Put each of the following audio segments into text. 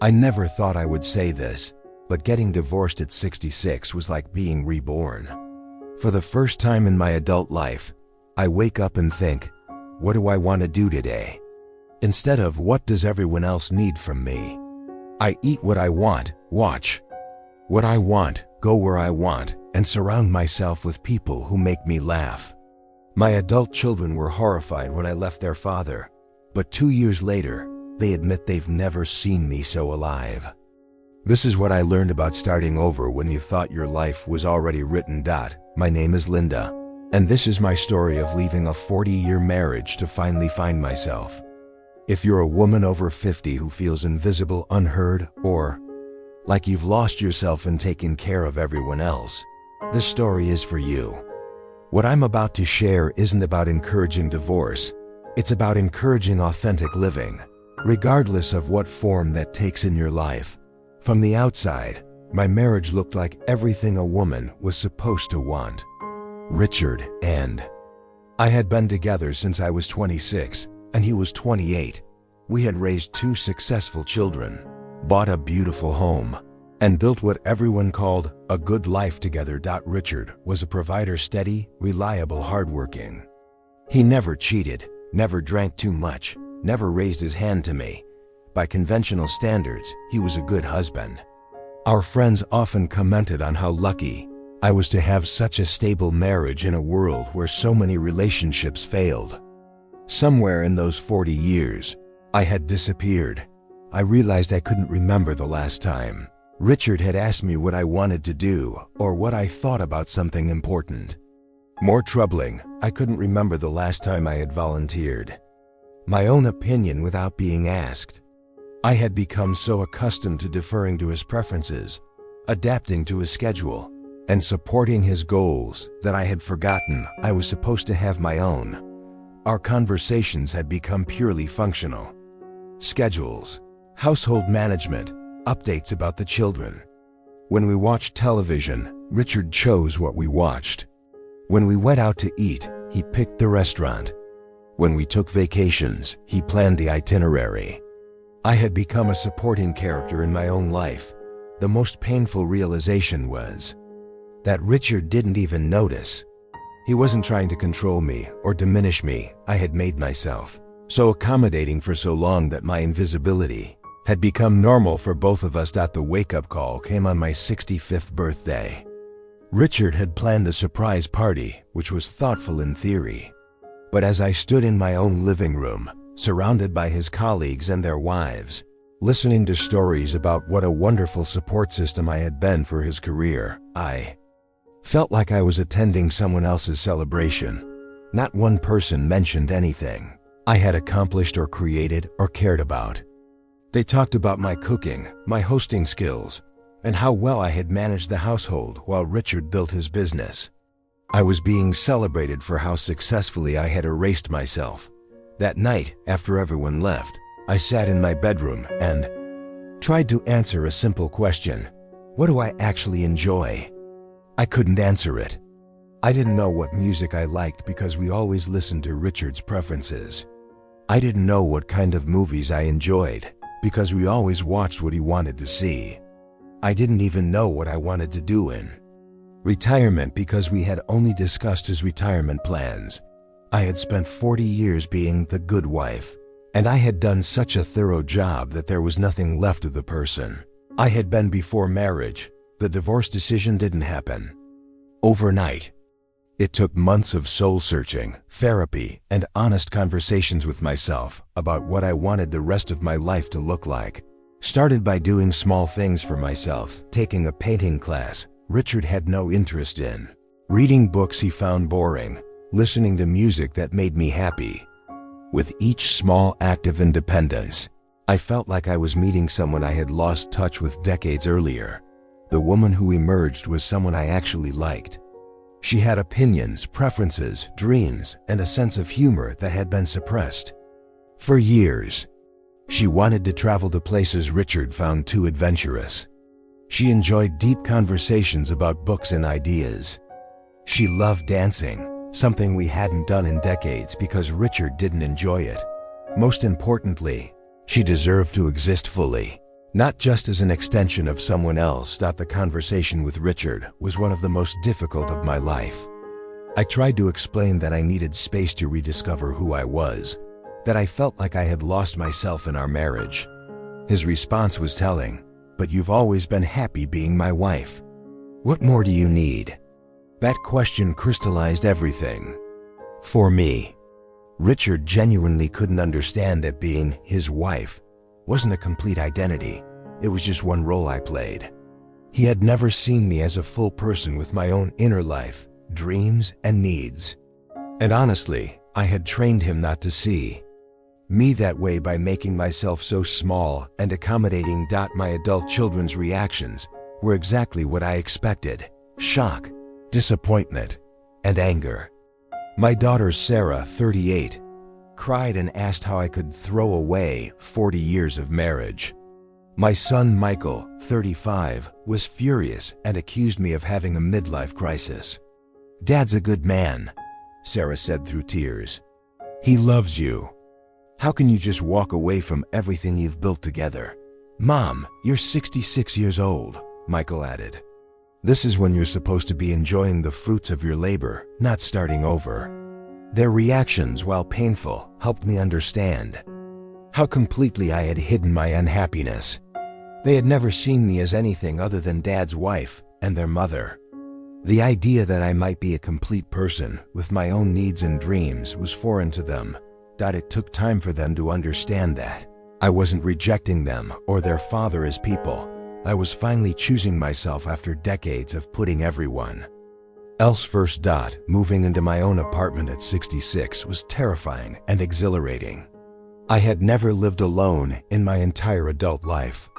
I never thought I would say this, but getting divorced at 66 was like being reborn. For the first time in my adult life, I wake up and think, what do I want to do today? Instead of what does everyone else need from me? I eat what I want, watch what I want, go where I want, and surround myself with people who make me laugh. My adult children were horrified when I left their father, but 2 years later, they admit they've never seen me so alive. This is what I learned about starting over when you thought your life was already written. My name is Linda, and this is my story of leaving a 40-year marriage to finally find myself. If you're a woman over 50 who feels invisible, unheard, or like you've lost yourself in taking care of everyone else, this story is for you. What I'm about to share isn't about encouraging divorce. It's about encouraging authentic living, regardless of what form that takes in your life. From the outside, my marriage looked like everything a woman was supposed to want. Richard and I had been together since I was 26, and he was 28. We had raised 2 successful children, bought a beautiful home, and built what everyone called a good life together. Richard was a provider, steady, reliable, hardworking. He never cheated, never drank too much, never raised his hand to me. By conventional standards, he was a good husband. Our friends often commented on how lucky I was to have such a stable marriage in a world where so many relationships failed. Somewhere in those 40 years, I had disappeared. I realized I couldn't remember the last time Richard had asked me what I wanted to do or what I thought about something important. More troubling, I couldn't remember the last time I had volunteered my own opinion without being asked. I had become so accustomed to deferring to his preferences, adapting to his schedule, and supporting his goals that I had forgotten I was supposed to have my own. Our conversations had become purely functional. Schedules, household management, updates about the children. When we watched television, Richard chose what we watched. When we went out to eat, he picked the restaurant. When we took vacations, he planned the itinerary. I had become a supporting character in my own life. The most painful realization was that Richard didn't even notice. He wasn't trying to control me or diminish me. I had made myself so accommodating for so long that my invisibility had become normal for both of us. The wake-up call came on my 65th birthday. Richard had planned a surprise party, which was thoughtful in theory. But as I stood in my own living room, surrounded by his colleagues and their wives, listening to stories about what a wonderful support system I had been for his career, I felt like I was attending someone else's celebration. Not one person mentioned anything I had accomplished or created or cared about. They talked about my cooking, my hosting skills, and how well I had managed the household while Richard built his business. I was being celebrated for how successfully I had erased myself. That night, after everyone left, I sat in my bedroom and tried to answer a simple question. What do I actually enjoy? I couldn't answer it. I didn't know what music I liked because we always listened to Richard's preferences. I didn't know what kind of movies I enjoyed because we always watched what he wanted to see. I didn't even know what I wanted to do in retirement because we had only discussed his retirement plans. I had spent 40 years being the good wife, and I had done such a thorough job that there was nothing left of the person I had been before marriage. The divorce decision didn't happen overnight. It took months of soul-searching, therapy, and honest conversations with myself about what I wanted the rest of my life to look like. Started by doing small things for myself, taking a painting class Richard had no interest in, reading books he found boring, listening to music that made me happy. With each small act of independence, I felt like I was meeting someone I had lost touch with decades earlier. The woman who emerged was someone I actually liked. She had opinions, preferences, dreams, and a sense of humor that had been suppressed for years. She wanted to travel to places Richard found too adventurous. She enjoyed deep conversations about books and ideas. She loved dancing, something we hadn't done in decades because Richard didn't enjoy it. Most importantly, she deserved to exist fully, Not just as an extension of someone else. The conversation with Richard was one of the most difficult of my life. I tried to explain that I needed space to rediscover who I was, that I felt like I had lost myself in our marriage. His response was telling, "But you've always been happy being my wife. What more do you need?" That question crystallized everything. For me, Richard genuinely couldn't understand that being his wife wasn't a complete identity. It was just one role I played. He had never seen me as a full person with my own inner life, dreams, and needs. And honestly, I had trained him not to see me that way by making myself so small and accommodating. My adult children's reactions were exactly what I expected: shock, disappointment, and anger. My daughter Sarah, 38, cried and asked how I could throw away 40 years of marriage. My son Michael, 35, was furious and accused me of having a midlife crisis. "Dad's a good man," Sarah said through tears. "He loves you. How can you just walk away from everything you've built together?" "Mom, you're 66 years old," Michael added. "This is when you're supposed to be enjoying the fruits of your labor, not starting over." Their reactions, while painful, helped me understand how completely I had hidden my unhappiness. They had never seen me as anything other than Dad's wife and their mother. The idea that I might be a complete person with my own needs and dreams was foreign to them. It took time for them to understand that I wasn't rejecting them or their father as people. I was finally choosing myself after decades of putting everyone else first. Moving into my own apartment at 66 was terrifying and exhilarating. I had never lived alone in my entire adult life.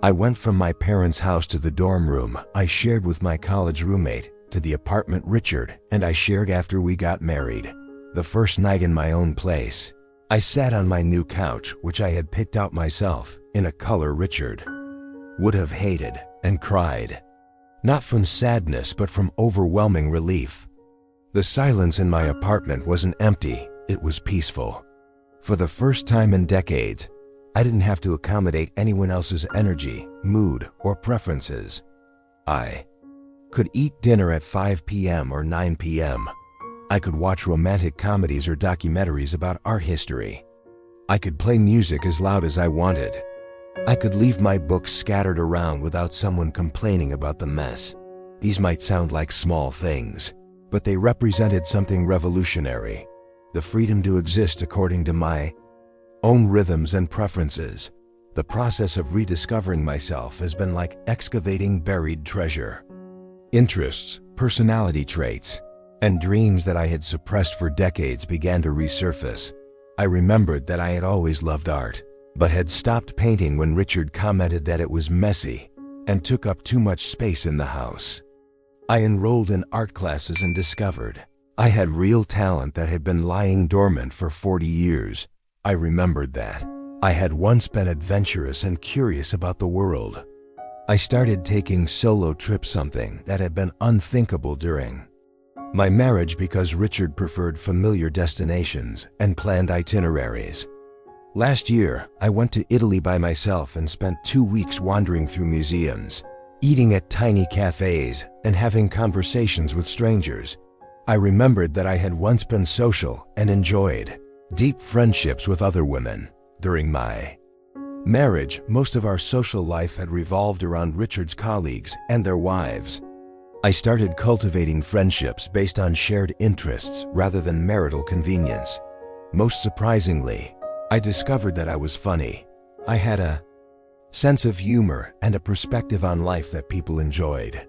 I went from my parents' house to the dorm room I shared with my college roommate, to the apartment Richard and I shared after we got married. The first night in my own place, I sat on my new couch, which I had picked out myself, in a color Richard would have hated, and cried. Not from sadness, but from overwhelming relief. The silence in my apartment wasn't empty, it was peaceful. For the first time in decades, I didn't have to accommodate anyone else's energy, mood, or preferences. I could eat dinner at 5 p.m. or 9 p.m. I could watch romantic comedies or documentaries about art history. I could play music as loud as I wanted. I could leave my books scattered around without someone complaining about the mess. These might sound like small things, but they represented something revolutionary: the freedom to exist according to my own rhythms and preferences. The process of rediscovering myself has been like excavating buried treasure. Interests, personality traits, and dreams that I had suppressed for decades began to resurface. I remembered that I had always loved art, but had stopped painting when Richard commented that it was messy and took up too much space in the house. I enrolled in art classes and discovered I had real talent that had been lying dormant for 40 years. I remembered that I had once been adventurous and curious about the world. I started taking solo trips, something that had been unthinkable during my marriage, because Richard preferred familiar destinations and planned itineraries. Last year, I went to Italy by myself and spent 2 weeks wandering through museums, eating at tiny cafes, and having conversations with strangers. I remembered that I had once been social and enjoyed deep friendships with other women. During my marriage, most of our social life had revolved around Richard's colleagues and their wives. I started cultivating friendships based on shared interests rather than marital convenience. Most surprisingly, I discovered that I was funny. I had a sense of humor and a perspective on life that people enjoyed.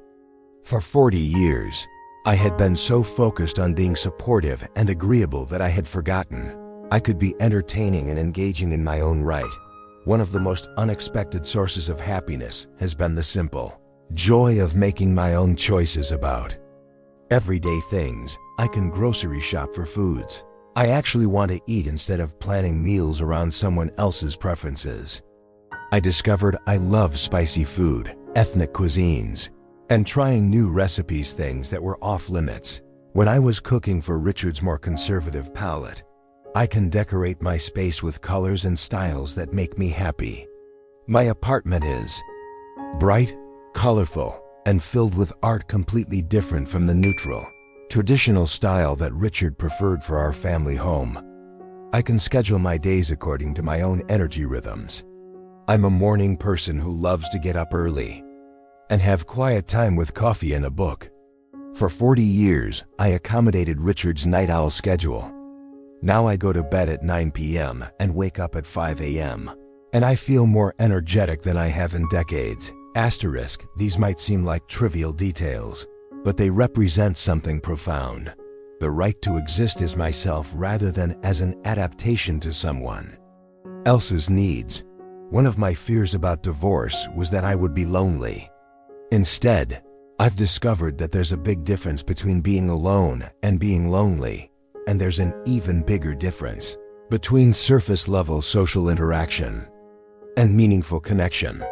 For 40 years, I had been so focused on being supportive and agreeable that I had forgotten I could be entertaining and engaging in my own right. One of the most unexpected sources of happiness has been the simple joy of making my own choices about everyday things. I can grocery shop for foods I actually want to eat instead of planning meals around someone else's preferences. I discovered I love spicy food, ethnic cuisines, and trying new recipes, things that were off limits. When I was cooking for Richard's more conservative palate, I can decorate my space with colors and styles that make me happy. My apartment is bright, colorful, and filled with art completely different from the neutral, traditional style that Richard preferred for our family home. I can schedule my days according to my own energy rhythms. I'm a morning person who loves to get up early and have quiet time with coffee and a book. For 40 years, I accommodated Richard's night owl schedule. Now I go to bed at 9 p.m. and wake up at 5 a.m. And I feel more energetic than I have in decades. Asterisk, these might seem like trivial details, but they represent something profound. The right to exist as myself rather than as an adaptation to someone else's needs. One of my fears about divorce was that I would be lonely. Instead, I've discovered that there's a big difference between being alone and being lonely, and there's an even bigger difference between surface-level social interaction and meaningful connection.